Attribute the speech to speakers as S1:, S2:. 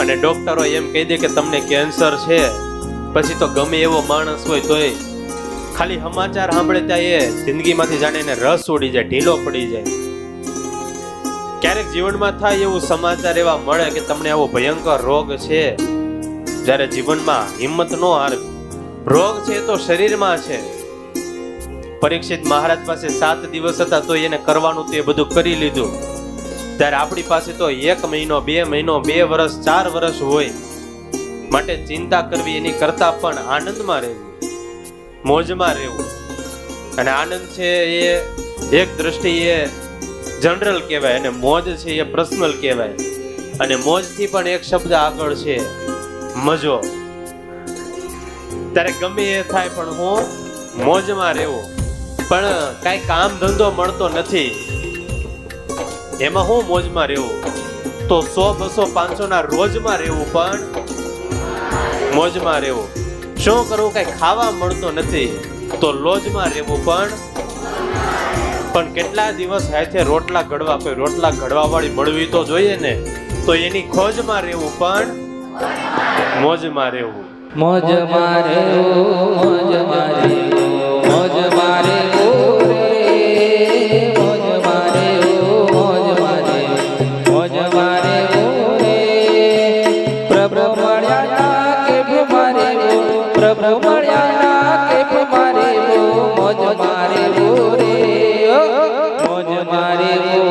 S1: અને ડોક્ટરો એમ કહી દે કે તમને કેન્સર છે, પછી તો ગમે એવો માણસ હોય તોય ખાલી સમાચાર સાંભળે ત્યાં એ જિંદગીમાંથી જાણે એને રસ ઉડી જાય, ઢીલો પડી જાય. ક્યારેક જીવનમાં થાય એવું સમાચાર એવા મળે કે તમને આવો ભયંકર રોગ છે, જ્યારે જીવનમાં હિંમત નો હારે. રોગ છે તો શરીરમાં છે. પરીક્ષિત મહારાજ પાસે 7 દિવસ હતા તો એને કરવાનું તે બધું કરી લીધું. ત્યારે આપણી પાસે તો 1 મહિનો, 2 મહિનો, 2 વર્ષ, 4 વર્ષ હોય. માટે ચિંતા કરવી એની કરતા પણ આનંદમાં રહેવું, મોજમાં રહેવું. અને આનંદ છે એ એક દ્રષ્ટિએ જનરલ કહેવાય અને મોજ છે એ પર્સનલ કહેવાય. અને મોજથી પણ એક શબ્દ આગળ છે, મજો. ત્યારે ગમે એ થાય પણ હું મોજમાં રહેવું. પણ કઈ કામ ધંધો મળતો નથી, એમાં હું મોજમાં રહેવું? તો 100, 200, 500 ના રોજમાં રહેવું, પણ મોજમાં રહેવું. શું કરવું? કઈ ખાવા મળતો નથી તો લોજમાં રહેવું, પણ કેટલા દિવસ હાથે રોટલા ઘડવા, કોઈ રોટલા ઘડવા વાળી મળવી તો જોઈએ ને, તો એની ખોજમાં રહેવું, પણ મોજમાં રહેવું.
S2: મોજમાં રહેવું, મોજમાં રહેવું, મોજમાં રહેવું રે, મોજમાં રહેવું, મોજમાં રહેવું, મોજમાં રહેવું રે. પ્રભુ મળ્યા કે મારે, પ્રભુ મળ્યા કે મારે, મોજમાં રહેવું રે, મોજમાં રહેવું.